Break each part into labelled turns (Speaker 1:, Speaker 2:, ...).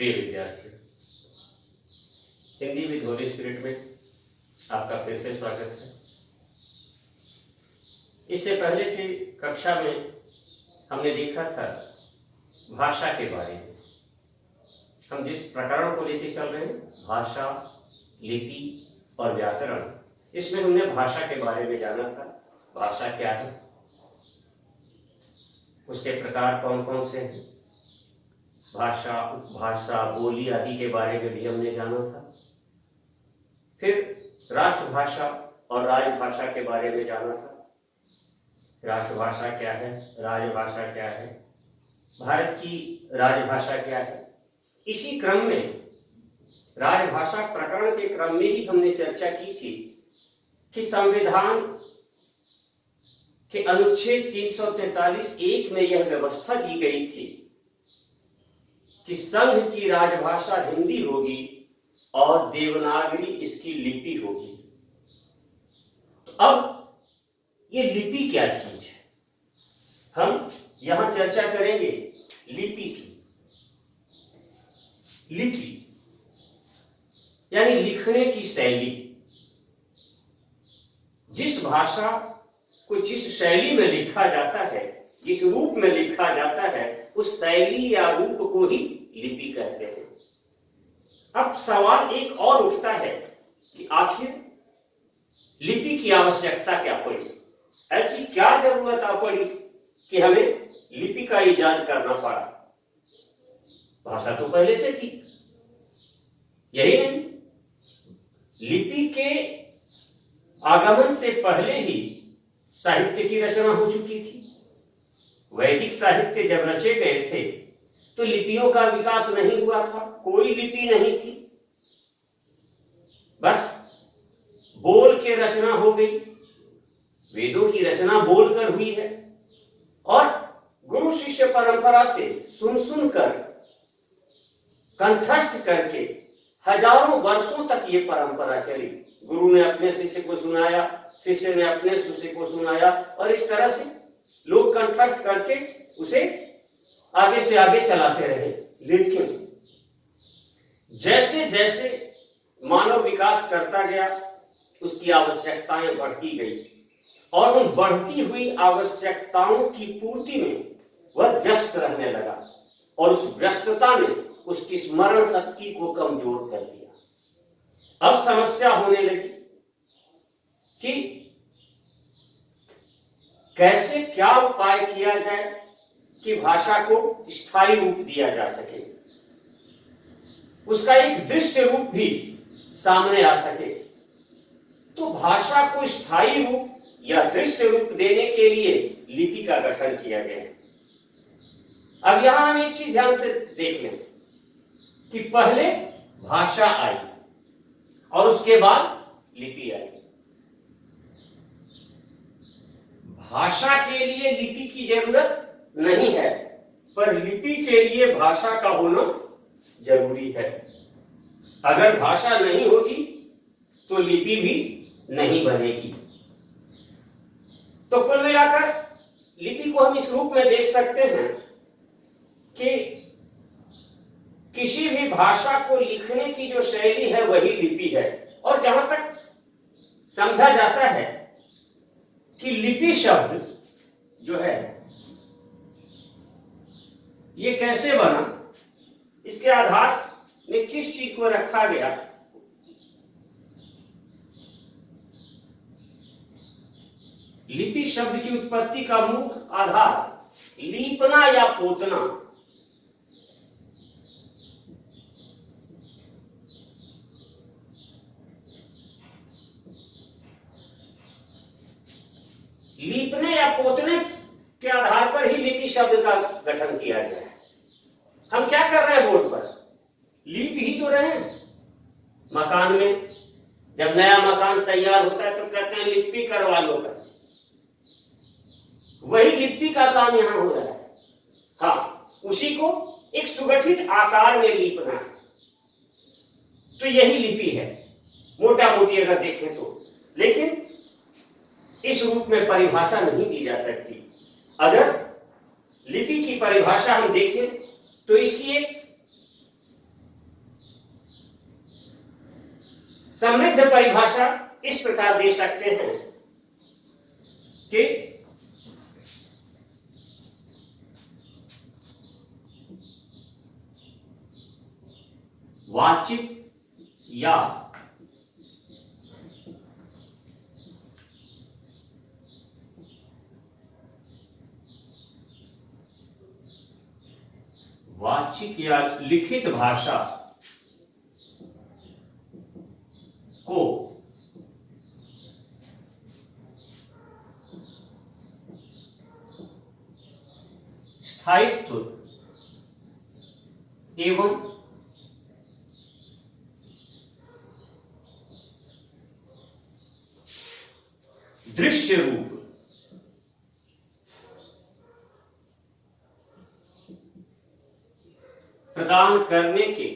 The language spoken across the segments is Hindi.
Speaker 1: प्रिय विद्यार्थियों, हिंदी विद होली स्पिरिट में आपका फिर से स्वागत है। इससे पहले की कक्षा में हमने देखा था भाषा के बारे में। हम जिस प्रकरण को लेकर चल रहे हैं, भाषा, लिपि और व्याकरण, इसमें हमने भाषा के बारे में जाना था। भाषा क्या है, उसके प्रकार कौन कौन से हैं, भाषा, उपभाषा, बोली आदि के बारे में भी हमने जाना था। फिर राष्ट्रभाषा और राजभाषा के बारे में जाना था। राष्ट्रभाषा क्या है, राजभाषा क्या है, भारत की राजभाषा क्या है। इसी क्रम में राजभाषा प्रकरण के क्रम में ही हमने चर्चा की थी कि संविधान के अनुच्छेद 343(1) में यह व्यवस्था दी गई थी कि संघ की राजभाषा हिंदी होगी और देवनागरी इसकी लिपि होगी। तो अब ये लिपि क्या चीज है, हम यहां चर्चा करेंगे लिपि की। लिपि यानी लिखने की शैली। जिस भाषा को जिस शैली में लिखा जाता है, जिस रूप में लिखा जाता है, उस शैली या रूप को ही लिपि कहते हैं। अब सवाल एक और उठता है कि आखिर लिपि की आवश्यकता क्या पड़ी, ऐसी क्या जरूरत आ पड़ी कि हमें लिपि का इजाद करना पड़ा। भाषा तो पहले से थी, यही नहीं, लिपि के आगमन से पहले ही साहित्य की रचना हो चुकी थी। वैदिक साहित्य जब रचे गए थे तो लिपियों का विकास नहीं हुआ था, कोई लिपि नहीं थी, बस बोल के रचना हो गई। वेदों की रचना बोलकर हुई है और गुरु शिष्य परंपरा से सुन सुनकर कंठस्थ करके हजारों वर्षों तक ये परंपरा चली। गुरु ने अपने शिष्य को सुनाया, शिष्य ने अपने शिष्य को सुनाया, और इस तरह से लोग कंठस्थ करके उसे आगे से आगे चलाते रहे। लेकिन जैसे जैसे मानव विकास करता गया, उसकी आवश्यकताएं बढ़ती गई और उन बढ़ती हुई आवश्यकताओं की पूर्ति में वह व्यस्त रहने लगा और उस व्यस्तता ने उसकी स्मरण शक्ति को कमजोर कर दिया। अब समस्या होने लगी कि कैसे क्या उपाय किया जाए कि भाषा को स्थायी रूप दिया जा सके, उसका एक दृश्य रूप भी सामने आ सके। तो भाषा को स्थायी रूप या दृश्य रूप देने के लिए लिपि का गठन किया गया। अब यहां हम एक चीज ध्यान से देख लें कि पहले भाषा आई और उसके बाद लिपि आई। भाषा के लिए लिपि की जरूरत नहीं है, पर लिपि के लिए भाषा का होना जरूरी है। अगर भाषा नहीं होगी तो लिपि भी नहीं बनेगी। तो कुल मिलाकर लिपि को हम इस रूप में देख सकते हैं कि किसी भी भाषा को लिखने की जो शैली है वही लिपि है। और जहां तक समझा जाता है कि लिपि शब्द जो है ये कैसे बना, इसके आधार में किस चीज को रखा गया, लिपि शब्द की उत्पत्ति का मुख्य आधार लीपना या पोतना। लीपने या पोतने के आधार पर ही लिपि शब्द का गठन किया गया है। हम क्या कर रहे हैं बोर्ड पर, लीप ही तो रहे हैं। मकान में जब नया मकान तैयार होता है तो कहते हैं लिपि करवा लो कर, वही लिपि का काम यहां हो रहा है। हाँ, उसी को एक सुगठित आकार में लीपना है, तो यही लिपि है मोटा मोटी अगर देखें तो। लेकिन इस रूप में परिभाषा नहीं दी जा सकती। अगर लिपि की परिभाषा हम देखें तो इसकी एक समृद्ध परिभाषा इस प्रकार दे सकते हैं कि वाचिक या लिखित भाषा को स्थायित्व एवं दृश्य रूप प्रदान करने के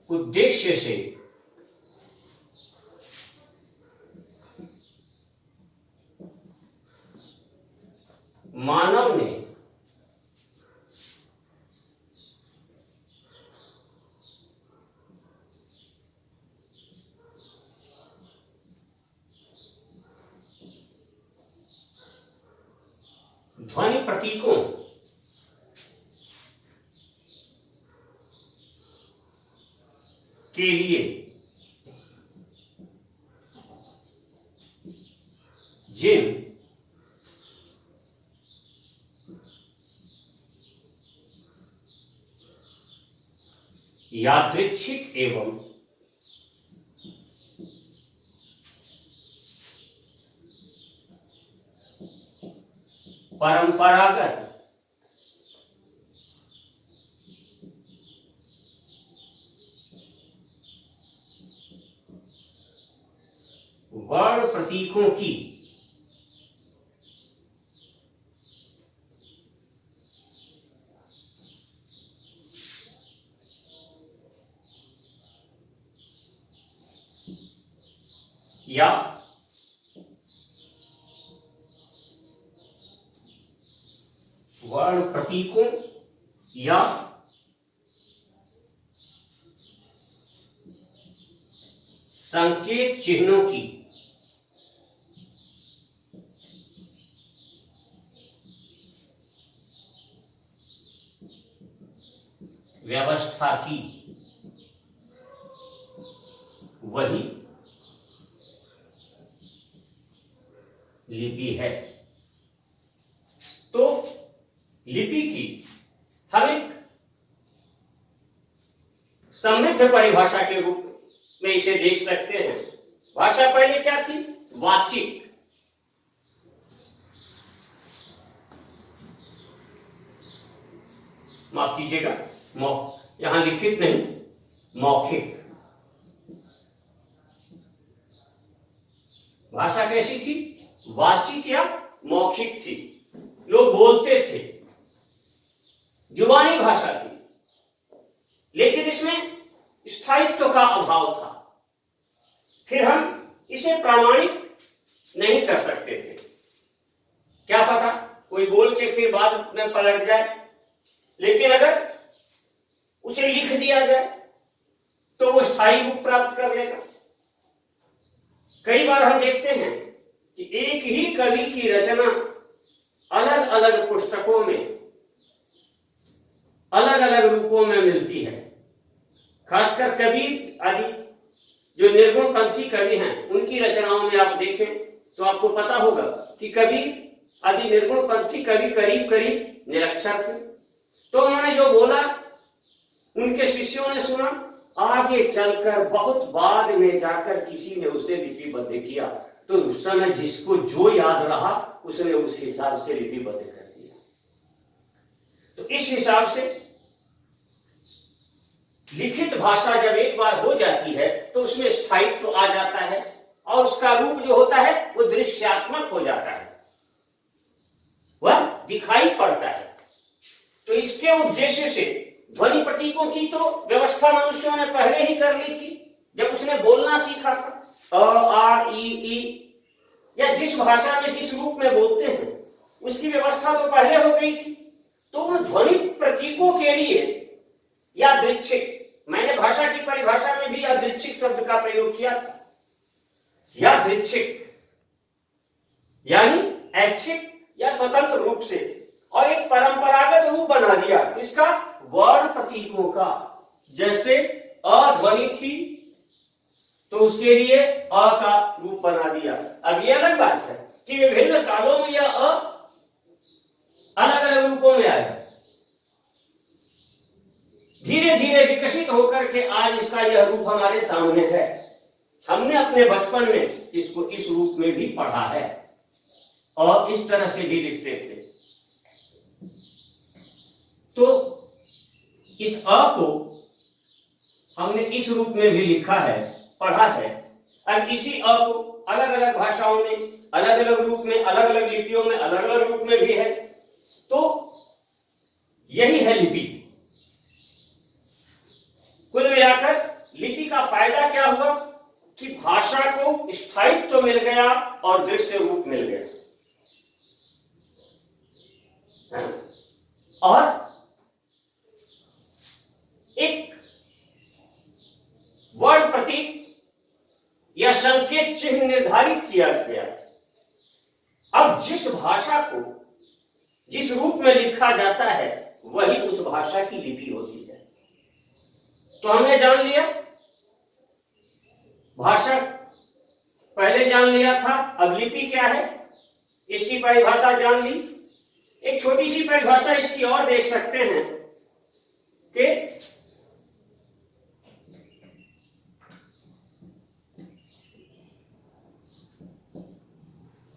Speaker 1: उद्देश्य से मानव ने ध्वनि प्रतीकों के लिए जिन यादृच्छिक एवं परंपरागत वर्ण प्रतीकों की या वर्ण प्रतीकों या संकेत चिन्हों की व्यवस्था की वही लिपि है। तो लिपि की हम एक समृद्ध परिभाषा के रूप में इसे देख सकते हैं। भाषा पहले क्या थी? वाचिक। माफ कीजिएगा, यहां लिखित नहीं, मौखिक। भाषा कैसी थी? वाचिक या मौखिक थी। लोग बोलते थे, जुबानी भाषा थी, लेकिन इसमें स्थायित्व का अभाव था। फिर हम इसे प्रामाणिक नहीं कर सकते थे। क्या पता कोई बोल के फिर बाद में पलट जाए, लेकिन अगर उसे लिख दिया जाए तो वो स्थायी रूप प्राप्त कर लेगा। कई बार हम देखते हैं कि एक ही कवि की रचना अलग अलग पुस्तकों में अलग अलग रूपों में मिलती है। खासकर कबीर आदि जो निर्गुण पंथी कवि हैं, उनकी रचनाओं में आप देखें तो आपको पता होगा कि कबीर आदि निर्गुण पंथी कवि करीब करीब निरक्षर थे। तो उन्होंने जो बोला उनके शिष्यों ने सुना, आगे चलकर बहुत बाद में जाकर किसी ने उसे लिपिबद्ध किया, तो उस समय जिसको जो याद रहा उसने उस हिसाब से लिपिबद्ध कर दिया। तो इस हिसाब से लिखित भाषा जब एक बार हो जाती है तो उसमें स्थायित्व तो आ जाता है और उसका रूप जो होता है वो दृश्यात्मक हो जाता है, वह दिखाई पड़ता है। तो इसके उद्देश्य से ध्वनि प्रतीकों की तो व्यवस्था मनुष्यों ने पहले ही कर ली थी जब उसने बोलना सीखा था। अ, आ, ई या जिस भाषा में जिस रूप में बोलते हैं उसकी व्यवस्था तो पहले हो गई थी। तो उन ध्वनि प्रतीकों के लिए यादृच्छिक, मैंने भाषा की परिभाषा में भी यादृच्छिक शब्द का प्रयोग किया था। यादृच्छिक यानी ऐच्छिक या स्वतंत्र रूप से, और एक परंपरागत रूप बना दिया इसका, वर्ण प्रतीकों का। जैसे अ ध्वनि थी तो उसके लिए अ का रूप बना दिया। अब ये अलग बात है कि विभिन्न कालों में यह अ अलग अलग रूपों में आया, धीरे धीरे विकसित होकर के आज इसका यह रूप हमारे सामने है। हमने अपने बचपन में इसको इस रूप में भी पढ़ा है और इस तरह से भी लिखते थे। तो इस अ को हमने इस रूप में भी लिखा है, पढ़ा है। अब इसी अ को अलग अलग भाषाओं में अलग अलग रूप में, अलग अलग लिपियों में अलग अलग रूप में भी है। तो यही है लिपि। कुल मिलाकर लिपि का फायदा क्या हुआ कि भाषा को स्थायित्व तो मिल गया और दृश्य रूप मिल गया, और एक वर्ण प्रतीक या संकेत चिन्ह निर्धारित किया गया। अब जिस भाषा को जिस रूप में लिखा जाता है वही उस भाषा की लिपि होती है। तो हमने जान लिया भाषा, पहले जान लिया था, अब लिपि क्या है इसकी परिभाषा जान ली। एक छोटी सी परिभाषा इसकी और देख सकते हैं कि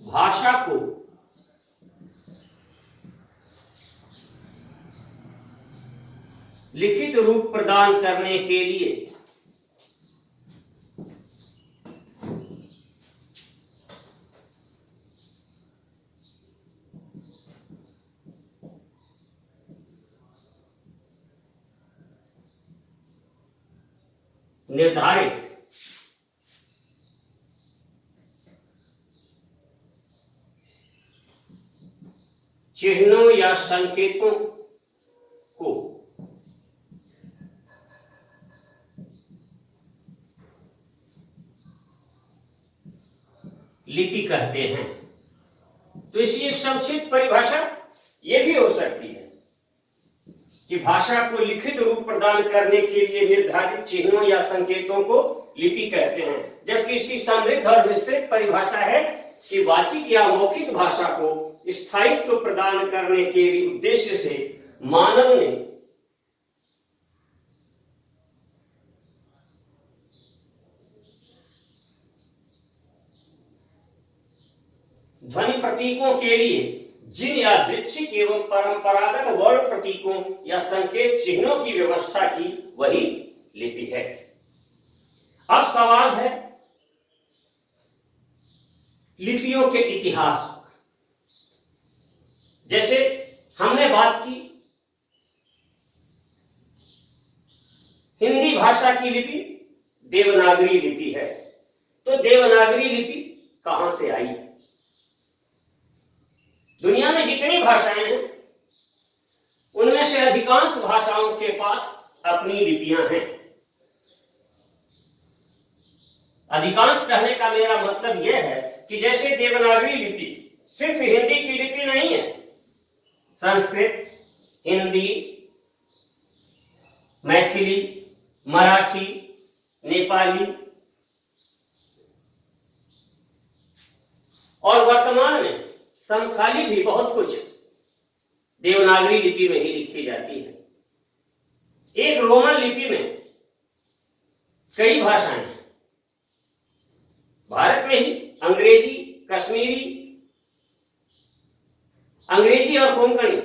Speaker 1: भाषा को लिखित रूप प्रदान करने के लिए निर्धारित चिन्हों या संकेतों को लिपि कहते हैं। तो इसी एक संक्षिप्त परिभाषा यह भी हो सकती है कि भाषा को लिखित रूप प्रदान करने के लिए निर्धारित चिन्हों या संकेतों को लिपि कहते हैं, जबकि इसकी समृद्ध और विस्तृत परिभाषा है कि वाचिक या मौखिक भाषा को स्थायित्व प्रदान करने के उद्देश्य से मानव ने ध्वनि प्रतीकों के लिए जिन यादृच्छिक एवं परंपरागत वर्ण प्रतीकों या संकेत चिन्हों की व्यवस्था की वही लिपि है। अब सवाल है लिपियों के इतिहास। जैसे हमने बात की हिंदी भाषा की लिपि देवनागरी लिपि है, तो देवनागरी लिपि कहां से आई? दुनिया में जितनी भाषाएं हैं उनमें से अधिकांश भाषाओं के पास अपनी लिपियां हैं। अधिकांश कहने का मेरा मतलब यह है कि जैसे देवनागरी लिपि सिर्फ हिंदी की लिपि नहीं है, संस्कृत, हिंदी, मैथिली, मराठी, नेपाली और वर्तमान में संथाली भी बहुत कुछ देवनागरी लिपि में ही लिखी जाती है। एक रोमन लिपि में कई भाषाएं हैं। भारत में ही अंग्रेजी, कश्मीरी, अंग्रेजी और कोंकणी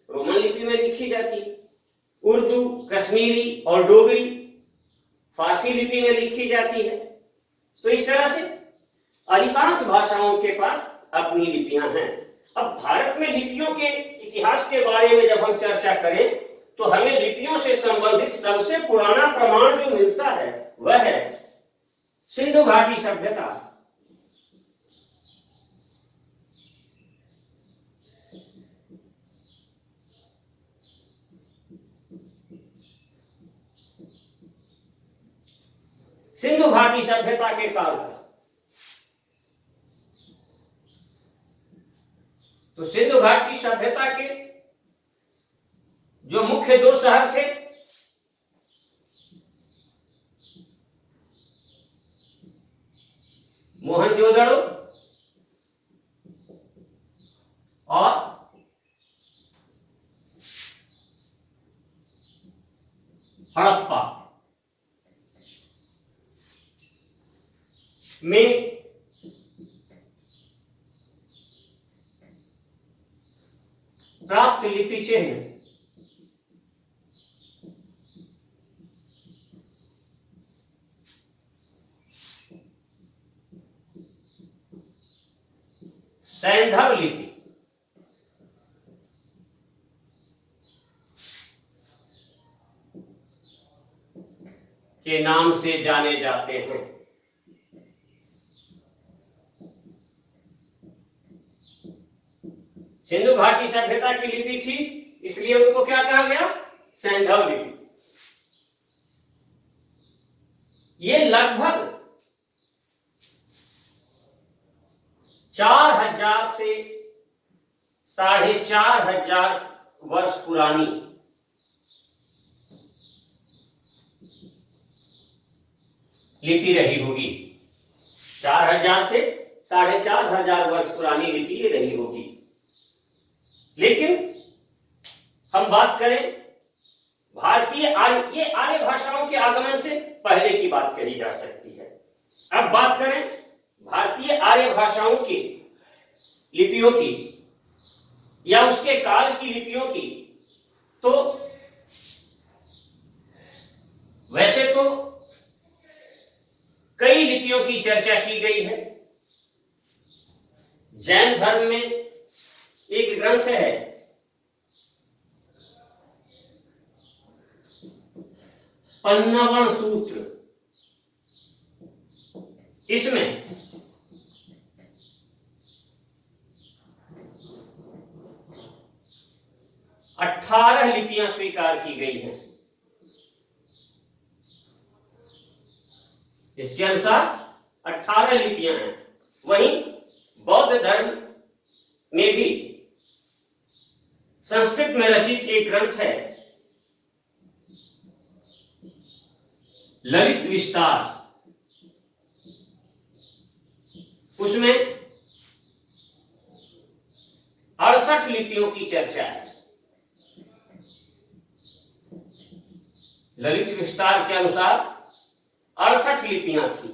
Speaker 1: रोमन लिपि में लिखी जाती है। उर्दू, कश्मीरी और डोगरी फारसी लिपि में लिखी जाती है। तो इस तरह से अधिकांश भाषाओं के पास अपनी लिपियां हैं। अब भारत में लिपियों के इतिहास के बारे में जब हम चर्चा करें तो हमें लिपियों से संबंधित सबसे पुराना प्रमाण जो मिलता है वह है सिंधु घाटी सभ्यता। सिंधु घाटी सभ्यता के काल का। तो सिंधु घाटी सभ्यता के जो मुख्य दो शहर थे, मोहनजोदड़ो और हड़प्पा में प्राप्त लिपि चिन्ह सैंधव लिपि के नाम से जाने जाते हैं। सिंधु घाटी सभ्यता की लिपि थी, इसलिए उनको क्या कहा गया? सैंधव लिपि। ये लगभग 4000 से 4500 वर्ष पुरानी लिपि रही होगी। 4000 से 4500 वर्ष पुरानी लिपि ये रही होगी। लेकिन हम बात करें भारतीय ये आर्य भाषाओं के आगमन से पहले की बात कही जा सकती है। अब बात करें भारतीय आर्य भाषाओं की लिपियों की या उसके काल की लिपियों की, तो वैसे तो कई लिपियों की चर्चा की गई है। जैन धर्म में एक ग्रंथ है पन्नवन सूत्र। इसमें 18 लिपियां स्वीकार की गई हैं। इसके अनुसार 18 लिपियां हैं। वहीं बौद्ध धर्म में भी संस्कृत में रचित एक ग्रंथ है ललित विस्तार। उसमें 68 लिपियों की चर्चा है। ललित विस्तार के अनुसार 68 लिपियां थी।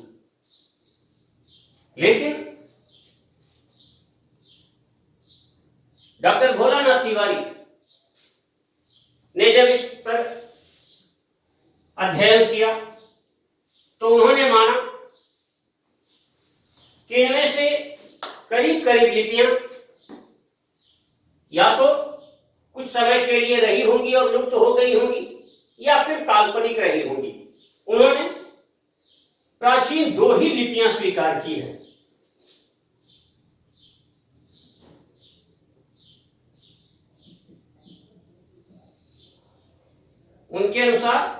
Speaker 1: लेकिन डॉक्टर भोलानाथ तिवारी ने जब इस पर अध्ययन किया तो उन्होंने माना कि इनमें से करीब करीब लिपियां या तो कुछ समय के लिए रही होंगी और लुप्त हो गई होंगी या फिर काल्पनिक रही होंगी। उन्होंने प्राचीन 2 ही लिपियां स्वीकार की हैं। उनके अनुसार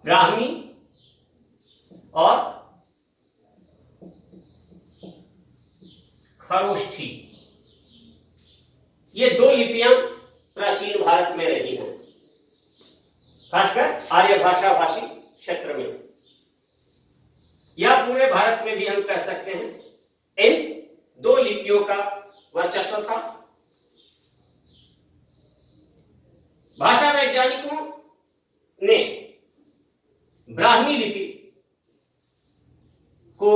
Speaker 1: ब्राह्मी और खरोष्ठी, ये 2 लिपियां प्राचीन भारत में रही हैं, खासकर आर्य भाषा भाषी क्षेत्र में या पूरे भारत में भी हम कह सकते हैं। इन 2 लिपियों का वर्चस्व था। भाषा वैज्ञानिकों ने ब्राह्मी लिपि को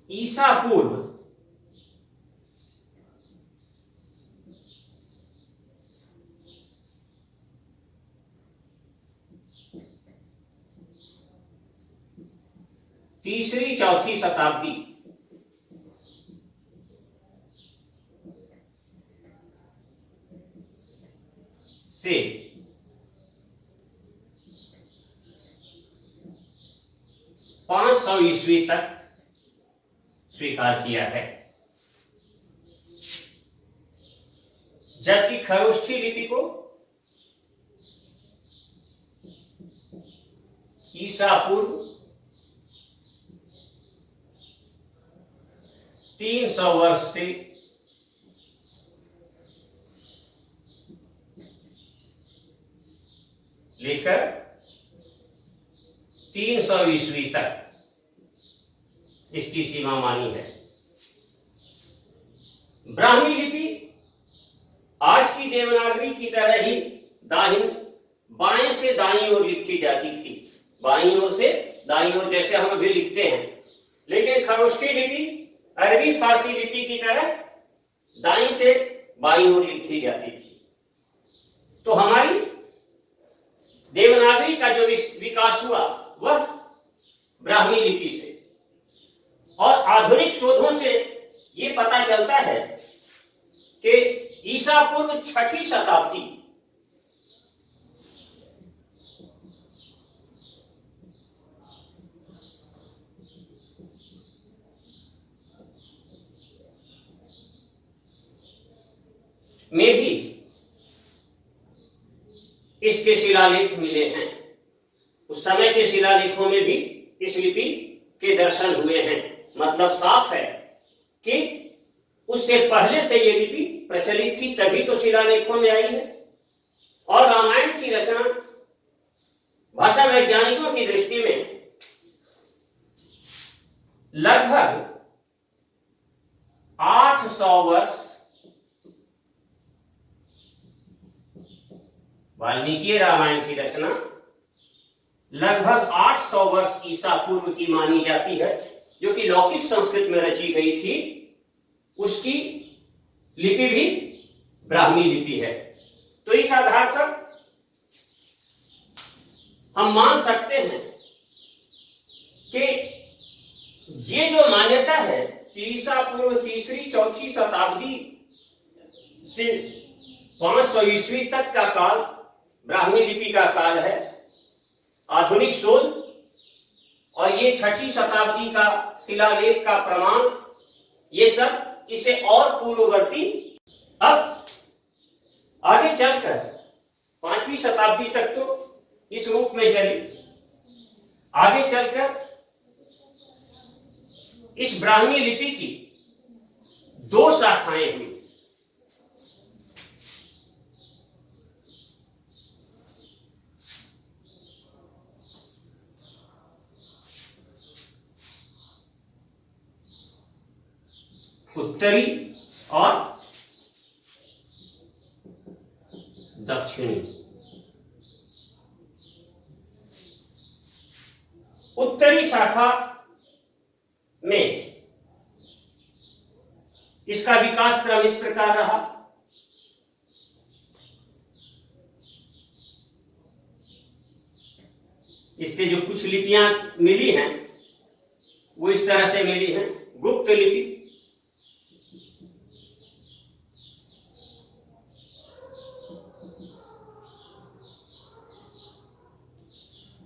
Speaker 1: ईसा पूर्व 3री-4थी शताब्दी से 500 ईस्वी तक स्वीकार किया है, जबकि खरोष्ठी लिपि को ईसा पूर्व 300 वर्ष से लेकर 300 ईस्वी तक इसकी सीमा मानी है। ब्राह्मी लिपि आज की देवनागरी की तरह ही बाएं से दाईं ओर लिखी जाती थी, बाईं ओर से दाईं ओर जैसे हम अभी लिखते हैं। लेकिन खरोष्ठी लिपि अरबी फारसी लिपि की तरह दाईं से बाईं ओर लिखी जाती थी। तो हमारी देवनागरी का जो विकास हुआ वह ब्राह्मी लिपि से, और आधुनिक शोधों से ये पता चलता है कि ईसा पूर्व 6ठी शताब्दी में भी इसके शिलालेख मिले हैं। उस समय के शिलालेखों में भी इस लिपि के दर्शन हुए हैं। मतलब साफ है कि उससे पहले से ये लिपि प्रचलित थी, तभी तो शिलालेखों में आई है। और रामायण की रचना भाषा वैज्ञानिकों की दृष्टि में लगभग 800 वर्ष वाल्मीकि रामायण की रचना लगभग 800 वर्ष ईसा पूर्व की मानी जाती है, जो कि लौकिक संस्कृत में रची गई थी। उसकी लिपि भी ब्राह्मी लिपि है। तो इस आधार पर हम मान सकते हैं कि ये जो मान्यता है कि ईसा पूर्व 3री-4ठी शताब्दी से 500 ईस्वी तक का काल ब्राह्मी लिपि का काल है, आधुनिक शोध और ये 6ठी शताब्दी का शिलालेख का प्रमाण, ये सब इसे और पूर्ववर्ती। अब आगे चलकर 5वीं शताब्दी तक तो इस रूप में चली, आगे चलकर इस ब्राह्मी लिपि की 2 शाखाएं हुई। उत्तरी और दक्षिणी। उत्तरी शाखा में इसका विकास क्रम इस प्रकार रहा। इसके जो कुछ लिपियां मिली हैं वो इस तरह से मिली हैं। गुप्त लिपि,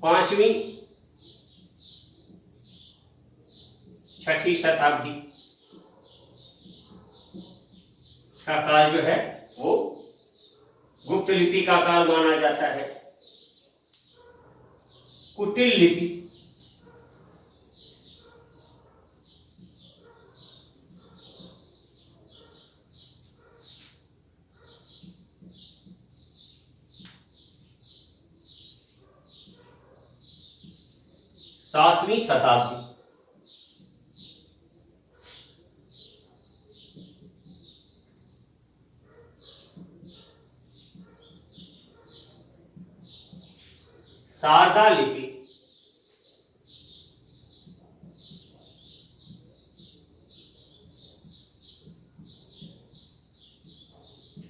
Speaker 1: पांचवी 6ठी शताब्दी का काल जो है वो गुप्त लिपि का काल माना जाता है। कुटिल लिपि, सातवीं शताब्दी, शारदा लिपि,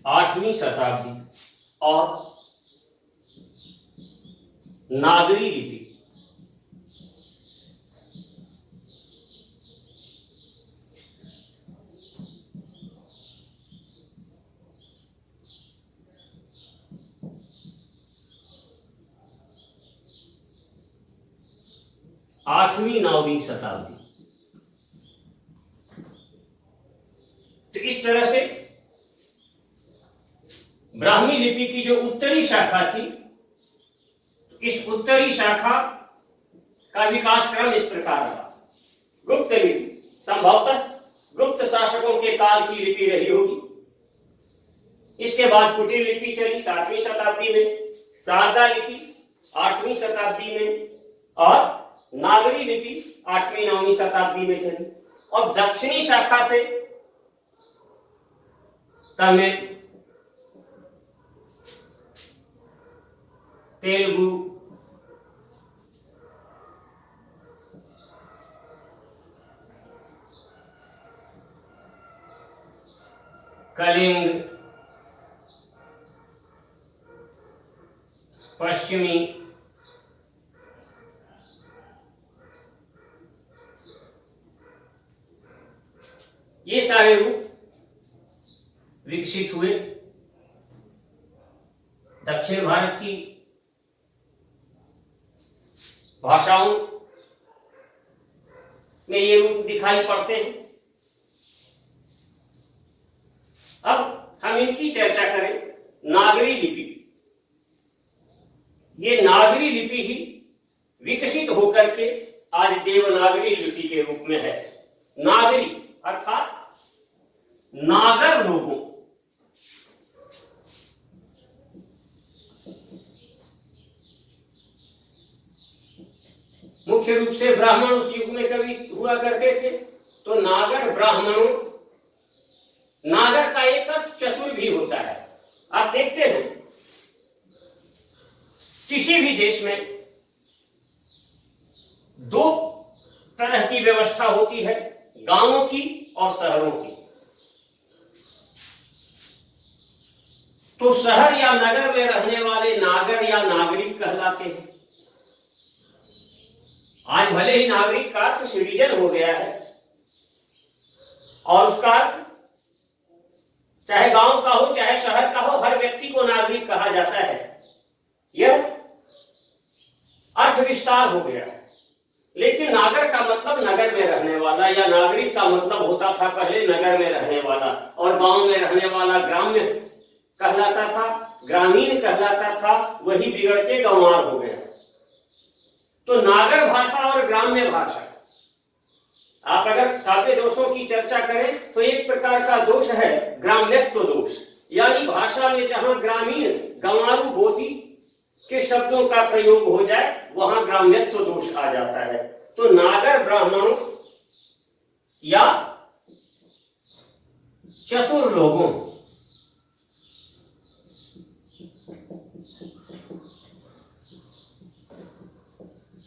Speaker 1: आठवीं शताब्दी और नागरी लिपि, आठवीं 9वीं शताब्दी। तो इस तरह से ब्राह्मी लिपि की जो उत्तरी शाखा थी, इस उत्तरी शाखा का विकास क्रम इस प्रकार रहा। गुप्त लिपि संभवतः गुप्त शासकों के काल की लिपि रही होगी। इसके बाद कुटीर लिपि चली 7वीं शताब्दी में, शारदा लिपि 8वीं शताब्दी में और नागरी लिपि 8वीं 9वीं शताब्दी में चली। और दक्षिणी शाखा से तमिल, तेलुगु, कलिंग, पश्चिमी, ये सारे रूप विकसित हुए। दक्षिण भारत की भाषाओं में ये रूप दिखाई पड़ते हैं। अब हम इनकी चर्चा करें। नागरी लिपि, ये नागरी लिपि ही विकसित होकर के आज देवनागरी लिपि के रूप में है। नागरी अर्थात नागर लोगों, मुख्य रूप से ब्राह्मण उस युग में कभी हुआ करते थे, तो नागर ब्राह्मणों, नागर का एक अर्थ चतुर भी होता है। आप देखते हैं किसी भी देश में दो तरह की व्यवस्था होती है, गांवों की और शहरों की। तो शहर या नगर में रहने वाले नागर या नागरिक कहलाते हैं। आज भले ही नागरिक का अर्थ सिटीजन हो गया है और उसका अर्थ चाहे गांव का हो चाहे शहर का हो, हर व्यक्ति को नागरिक कहा जाता है। यह अर्थ विस्तार हो गया है। लेकिन नागर का मतलब नगर में रहने वाला, या नागरिक का मतलब होता था पहले नगर में रहने वाला, और गांव में रहने वाला ग्राम्य कहलाता था, ग्रामीण कहलाता था। वही बिगड़ के गंवार हो गया। तो नागर भाषा और ग्राम्य भाषा, आप अगर काव्य दोषों की चर्चा करें तो एक प्रकार का दोष है ग्राम्यत्व दोष, यानी भाषा में जहां ग्रामीण गंवारू बोली के शब्दों का प्रयोग हो जाए वहां ग्राम्यत्व दोष आ जाता है। तो नागर ब्राह्मणों या चतुर लोगों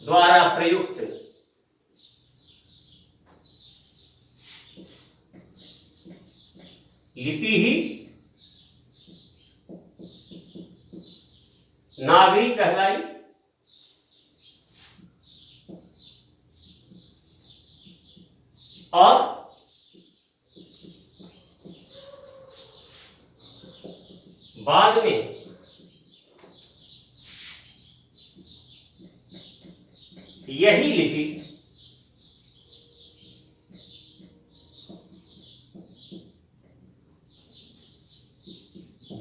Speaker 1: द्वारा प्रयुक्त लिपि ही नागरी कहलाई। और बाद में यही लिपि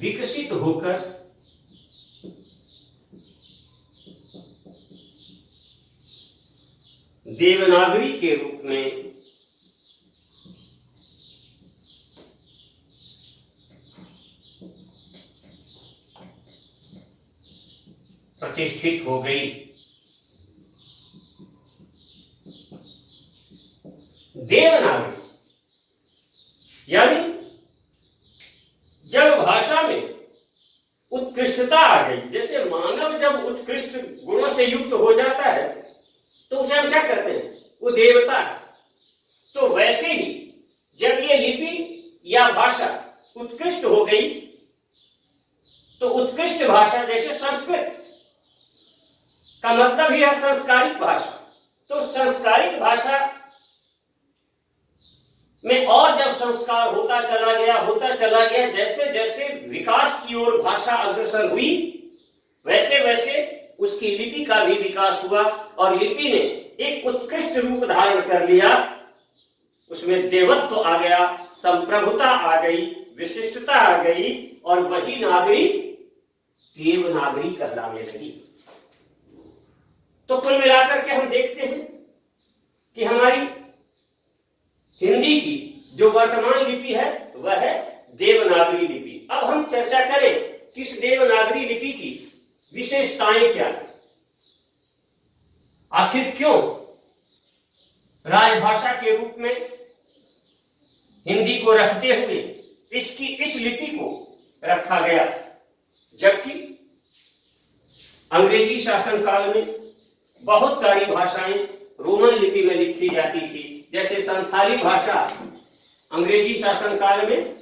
Speaker 1: विकसित होकर देवनागरी के रूप में प्रतिष्ठित हो गई। देवनागरी यानी जब भाषा में उत्कृष्टता आ गई, जैसे मानव जब उत्कृष्ट गुणों से युक्त हो जाता है तो उसे हम क्या कहते हैं, वो देवता है। तो वैसे ही जब ये लिपि या भाषा उत्कृष्ट हो गई तो उत्कृष्ट भाषा, जैसे संस्कृत का मतलब ही है संस्कारिक भाषा, तो संस्कारिक भाषा में और जब संस्कार होता चला गया, जैसे जैसे विकास की ओर भाषा अग्रसर हुई वैसे वैसे उसकी लिपि का भी विकास हुआ और लिपि ने एक उत्कृष्ट रूप धारण कर लिया। उसमें देवत्व आ गया, संप्रभुता आ गई, विशिष्टता आ गई और वही नागरी देवनागरी कहलाने लगी। तो कुल मिलाकर के हम देखते हैं कि हमारी हिंदी की जो वर्तमान लिपि है वह है देवनागरी लिपि। अब हम चर्चा करें कि इस देवनागरी लिपि की विशेषताएं क्या है, आखिर क्यों राजभाषा के रूप में हिंदी को रखते हुए इस लिपि को रखा गया, जबकि अंग्रेजी शासन काल में बहुत सारी भाषाएं रोमन लिपि में लिखी जाती थी। जैसे संथाली भाषा अंग्रेजी शासन काल में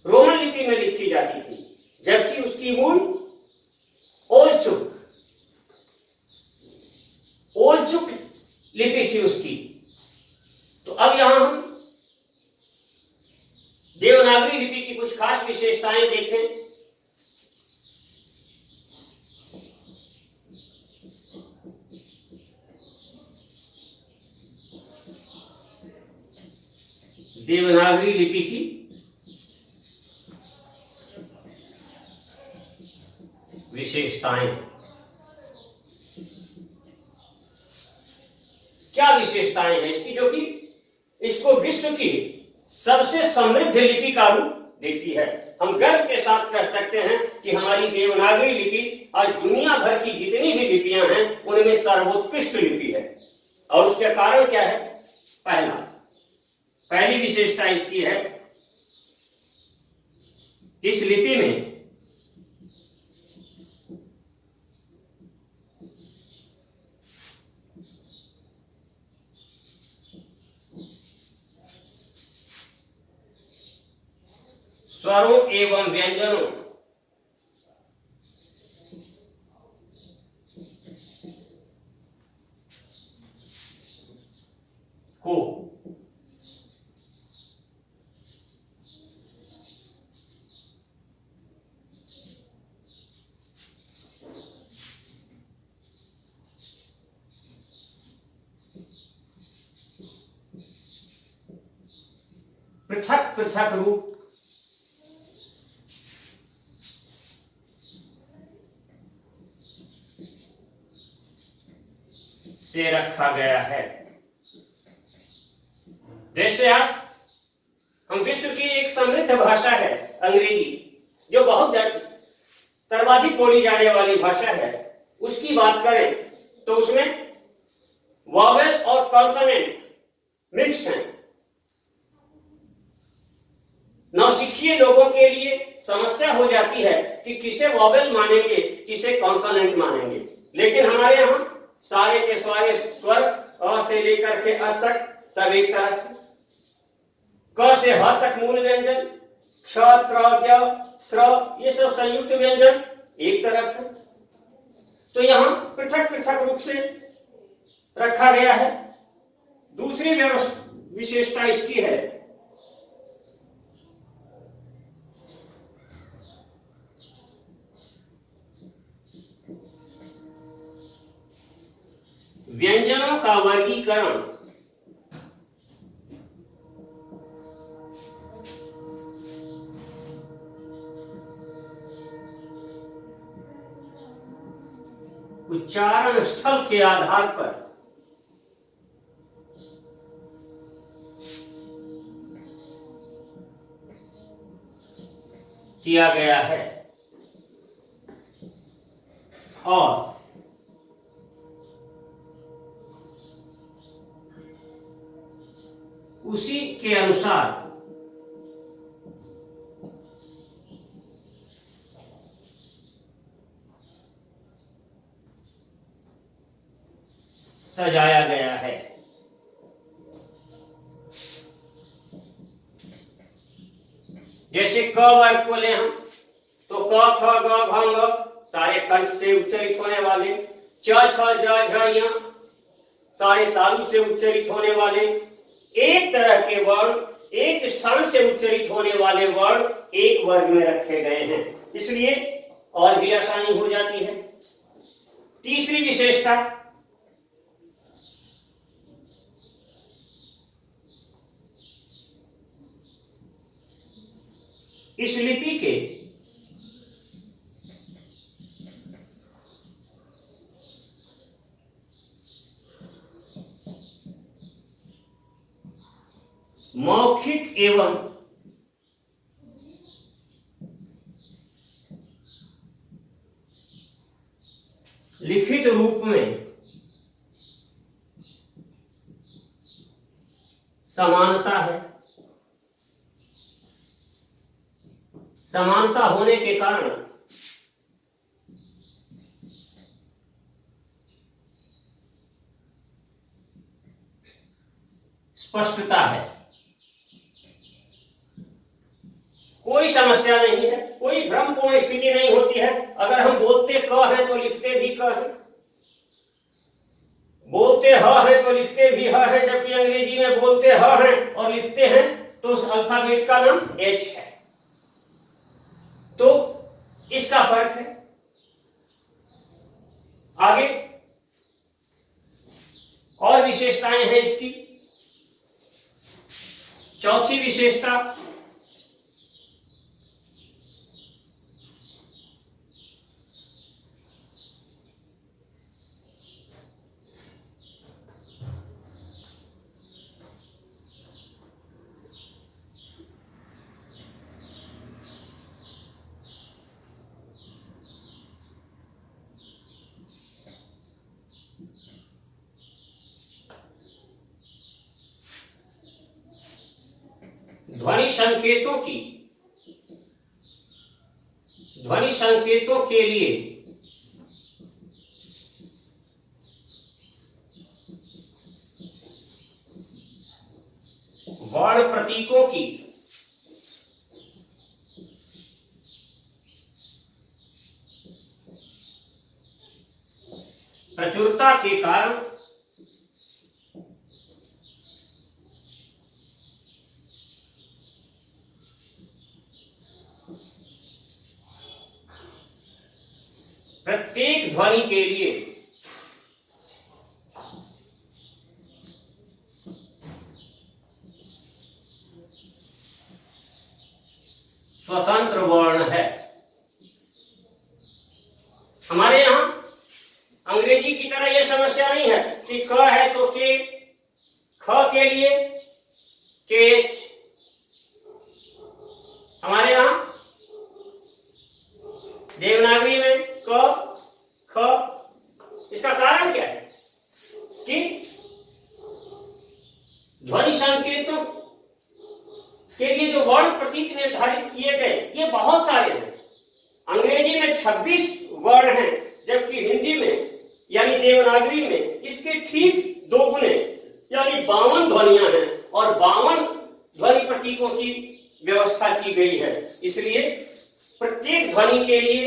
Speaker 1: रोमन लिपि में लिखी जाती थी, जबकि उसकी मूल ओलचुक लिपि थी उसकी। तो अब यहां हम देवनागरी लिपि की कुछ खास विशेषताएं देखें। देवनागरी लिपि की विशेषताएं, क्या विशेषताएं हैं इसकी, जो कि इसको विश्व की सबसे समृद्ध लिपि का रूप देती है। हम गर्व के साथ कह सकते हैं कि हमारी देवनागरी लिपि आज दुनिया भर की जितनी भी लिपियां हैं उनमें सर्वोत्कृष्ट लिपि है। और उसके कारण क्या है? पहली विशेषता इसकी है, इस लिपि में स्वरों एवं व्यंजनों को पृथक पृथक रूप से रखा गया है। जैसे आज हम विश्व की एक समृद्ध भाषा है अंग्रेजी, जो बहुत सर्वाधिक बोली जाने वाली भाषा है, उसकी बात करें तो उसमें वॉवेल और कॉन्सोनेंट मिक्स हैं। नौसिखिए लोगों के लिए समस्या हो जाती है कि किसे वॉवेल मानेंगे, किसे कॉन्सोनेंट मानेंगे। लेकिन हमारे यहाँ सारे के सारे स्वर अ से लेकर के अ तक सब एक तरफ है। क से ह तक मूल व्यंजन, क्ष, त्र, ज्ञ, स्र, ये सब संयुक्त व्यंजन एक तरफ है। तो यहाँ पृथक पृथक रूप से रखा गया है। दूसरी विशेषता इसकी है, व्यंजनों का वर्गीकरण उच्चारण स्थल के आधार पर किया गया है और उसी के अनुसार सजाया गया है। जैसे क वर्ग को ले हम तो क, ख, ग, घ, ङ सारे कंठ से उच्चरित होने वाले, च, छ, ज, झ, ञ सारे तालु से उच्चरित होने वाले, एक तरह के वर्ण एक स्थान से उच्चरित होने वाले वर्ण एक वर्ग में रखे गए हैं, इसलिए और भी आसानी हो जाती है। तीसरी विशेषता, इस लिपि के एवं लिखित रूप में समानता है। समानता होने के कारण स्पष्टता है। कोई समस्या नहीं है, कोई भ्रमपूर्ण स्थिति नहीं होती है। अगर हम बोलते क हैं तो लिखते भी क है, बोलते ह है तो लिखते भी ह है, जबकि अंग्रेजी में बोलते ह हैं और लिखते हैं तो उस अल्फाबेट का नाम H है। तो इसका फर्क है। आगे और विशेषताएं हैं इसकी। चौथी विशेषता ध्वनि संकेतों के लिए वर्ण प्रतीकों की प्रचुरता के कारण प्रत्येक ध्वनि के लिए स्वतंत्र वर्ण है। हमारे यहां अंग्रेजी की तरह यह समस्या नहीं है कि क है तो के, ख के लिए KH। हमारे यहां देवनागरी में क ख। इसका कारण क्या है कि ध्वनि संकेतों के लिए जो वर्ण प्रतीक निर्धारित किए गए ये बहुत सारे हैं। अंग्रेजी में 26 वर्ण हैं, जबकि हिंदी में यानी देवनागरी में इसके ठीक दोगुने यानी 52 ध्वनियां हैं और 52 ध्वनि प्रतीकों की व्यवस्था की गई है। इसलिए प्रत्येक ध्वनि के लिए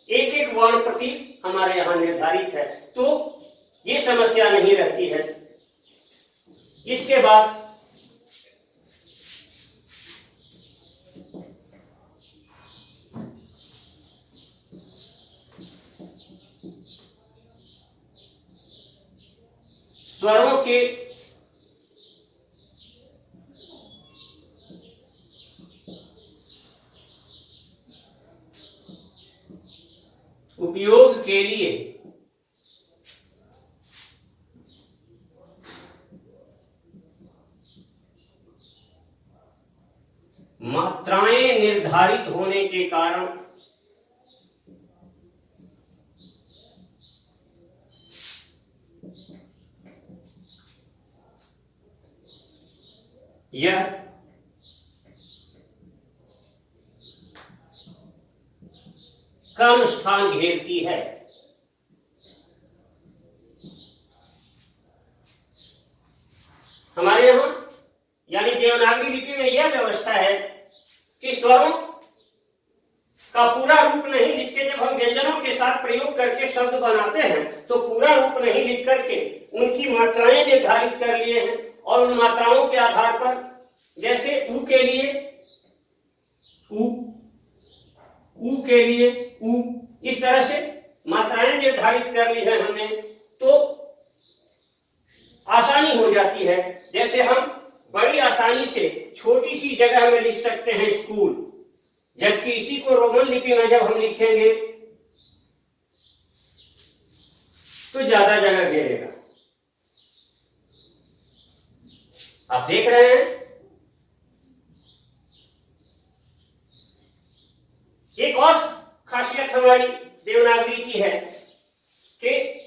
Speaker 1: एक एक वर्ण प्रतीक हमारे यहां निर्धारित है, तो ये समस्या नहीं रहती है। इसके बाद स्वरों के उपयोग के लिए मात्राएं निर्धारित होने के कारण यह कम स्थान घेरती है। हमारे यहां यानी देवनागरी लिपि में यह व्यवस्था है कि स्वरों का पूरा रूप नहीं लिख के जब हम व्यंजनों के साथ प्रयोग करके शब्द बनाते हैं तो पूरा रूप नहीं लिख करके उनकी मात्राएं निर्धारित कर लिए हैं और उन मात्राओं के आधार पर जैसे ऊ के लिए ऊ, ऊ के लिए ऊ, इस तरह से मात्राएं निर्धारित कर ली है हमने, तो आसानी हो जाती है। जैसे हम बड़ी आसानी से छोटी सी जगह में लिख सकते हैं स्कूल, जबकि इसी को रोमन लिपि में जब हम लिखेंगे तो ज्यादा जगह घेरेगा। आप देख रहे हैं एक और खासियत हमारी देवनागरी की है कि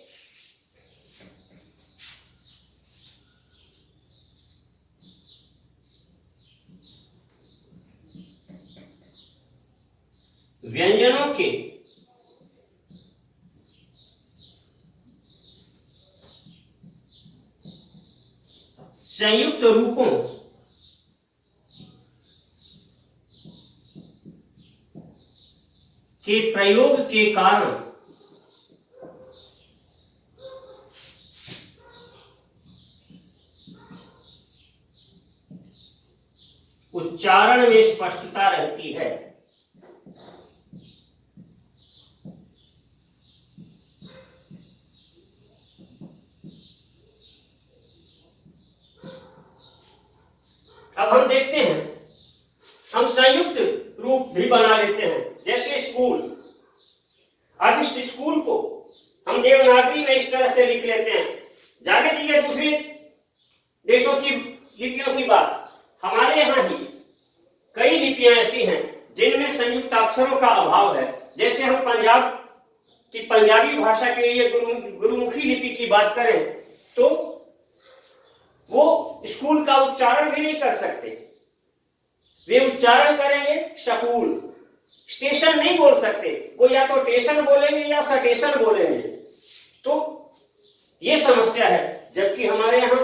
Speaker 1: व्यंजनों के संयुक्त रूपों के प्रयोग के कारण उच्चारण में स्पष्टता रहती है। अब हम देखते हैं, हम संयुक्त रूप भी बना लेते हैं, जैसे स्कूल। अब इस स्कूल को हम देवनागरी में इस तरह से लिख लेते हैं। जाने दीजिए दूसरे देशों की लिपियों की बात, हमारे यहाँ ही कई लिपियां ऐसी हैं जिनमें संयुक्त अक्षरों का अभाव है। जैसे हम पंजाब की पंजाबी भाषा के लिए गुरुमुखी लिपि की बात करें तो वो स्कूल का उच्चारण भी नहीं कर सकते, वे उच्चारण करेंगे शकूल। स्टेशन नहीं बोल सकते, वो या तो टेशन बोलेंगे या स्टेशन बोलेंगे। तो ये समस्या है। जबकि हमारे यहाँ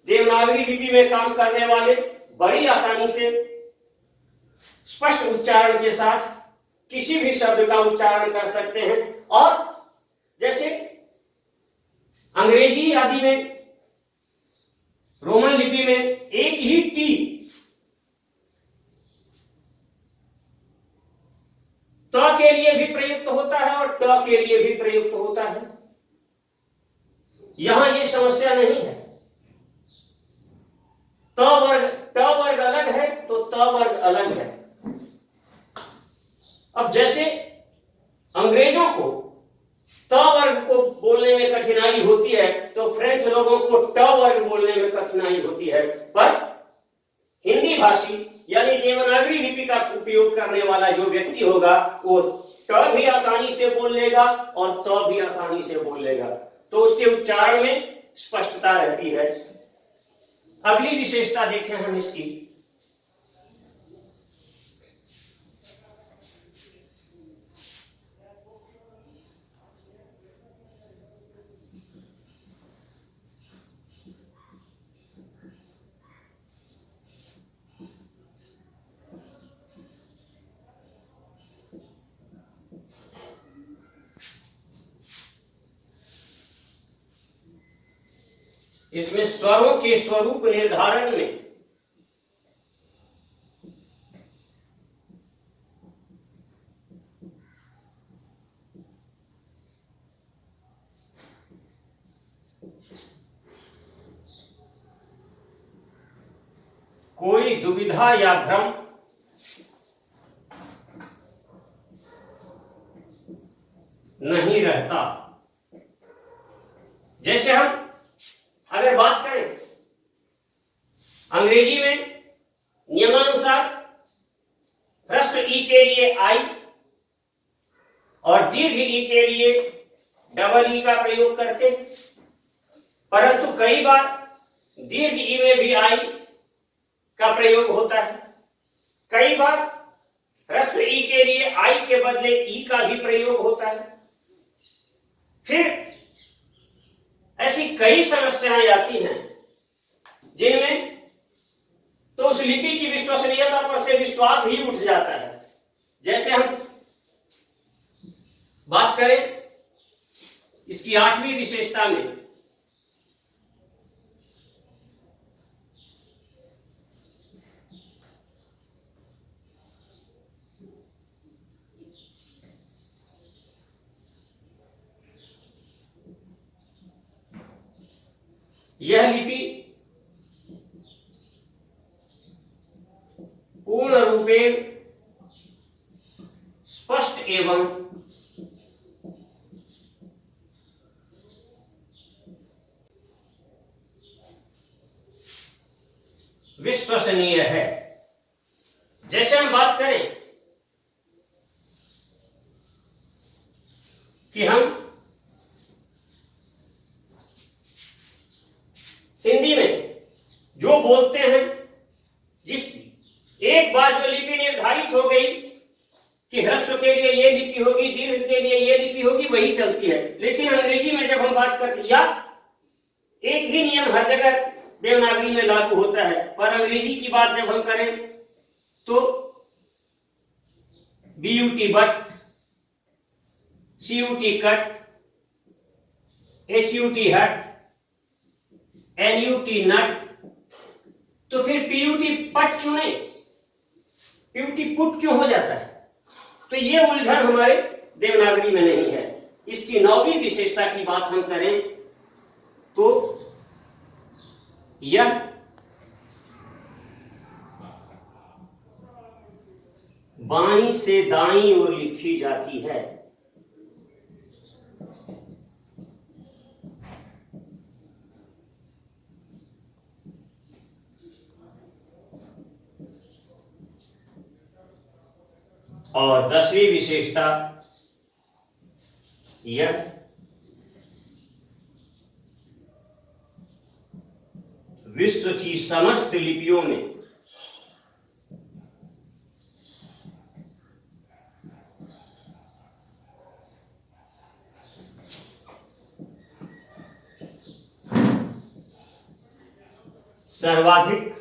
Speaker 1: देवनागरी लिपि में काम करने वाले बड़ी आसानी से स्पष्ट उच्चारण के साथ किसी भी शब्द का उच्चारण कर सकते हैं। और जैसे अंग्रेजी आदि में, रोमन लिपि में एक ही टी त के लिए भी प्रयुक्त होता है और ट के लिए भी प्रयुक्त होता है। यहां ये समस्या नहीं है। त वर्ग अलग है तो त वर्ग अलग है। अब जैसे अंग्रेजों को त वर्ग को बोलने में कठिनाई होती है तो फ्रेंच लोगों को ट वर्ग बोलने में कठिनाई होती है, पर हिंदी भाषी यानी देवनागरी लिपि का उपयोग करने वाला जो व्यक्ति होगा वो ट भी आसानी से बोल लेगा और त भी आसानी से बोल लेगा। तो उसके उच्चारण में स्पष्टता रहती है। अगली विशेषता देखें हम इसकी, इसमें स्वरों के स्वरूप निर्धारण में कोई दुविधा या भ्रम नहीं रहता। जैसे हम अगर बात करें अंग्रेजी में नियमानुसार ह्रस्व ई के लिए आई और दीर्घ ई के लिए डबल ई का प्रयोग करते, परंतु कई बार दीर्घ ई में भी आई का प्रयोग होता है। कई बार ह्रस्व ई के लिए आई के बदले ई का भी प्रयोग होता है। फिर ऐसी कई समस्याएं आती हैं जिनमें तो उस लिपि की विश्वसनीयता पर से विश्वास ही उठ जाता है। जैसे हम बात करें इसकी 8वीं विशेषता में, यह लिपि पूर्ण रूपेण स्पष्ट एवं विश्वसनीय है। जैसे हम बात करें कि हम हिंदी में जो बोलते हैं, जिस एक बार जो लिपि निर्धारित हो गई कि ह्रस्व के लिए ये लिपि होगी, दीर्घ के लिए ये लिपि होगी, वही चलती है। लेकिन अंग्रेजी में जब हम बात करते, या एक ही नियम हर जगह देवनागरी में लागू होता है, पर अंग्रेजी की बात जब हम करें तो BUT but, CUT cut, HUT हट, NUT नट, तो फिर PUT पट क्यों नहीं, PUT पुट क्यों हो जाता है? तो ये उलझन हमारे देवनागरी में नहीं है। इसकी 9वीं विशेषता की बात हम करें तो यह बाईं से दाईं ओर लिखी जाती है। और 10वीं विशेषता यह विश्व की समस्त लिपियों में सर्वाधिक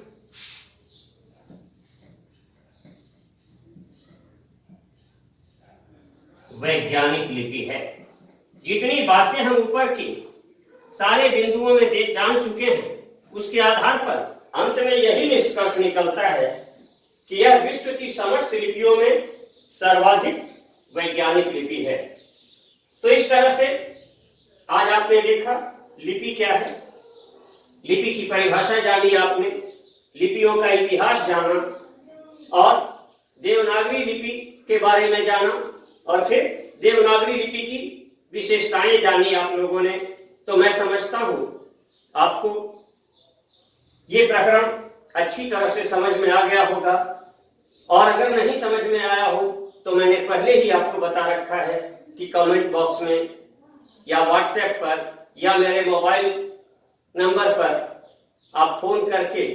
Speaker 1: वैज्ञानिक लिपि है। जितनी बातें हम ऊपर की सारे बिंदुओं में जान चुके हैं, उसके आधार पर अंत में यही निष्कर्ष निकलता है कि यह विश्व की समस्त लिपियों में सर्वाधिक वैज्ञानिक लिपि है। तो इस तरह से आज आपने देखा लिपि क्या है, लिपि की परिभाषा जानी आपने, लिपियों का इतिहास जाना और देवनागरी लिपि के बारे में जाना, और फिर देवनागरी लिपि की विशेषताएं जानी आप लोगों ने। तो मैं समझता हूं आपको ये प्रकरण अच्छी तरह से समझ में आ गया होगा, और अगर नहीं समझ में आया हो तो मैंने पहले ही आपको बता रखा है कि कमेंट बॉक्स में या व्हाट्सएप पर या मेरे मोबाइल नंबर पर आप फोन करके,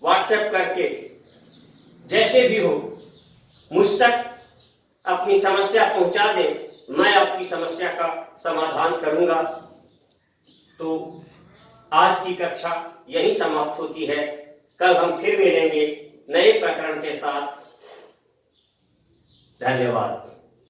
Speaker 1: व्हाट्सएप करके, जैसे भी हो मुझ तक अपनी समस्या पहुंचा दें, मैं आपकी समस्या का समाधान करूंगा। तो आज की कक्षा यही समाप्त होती है। कल हम फिर मिलेंगे नए प्रकरण के साथ। धन्यवाद।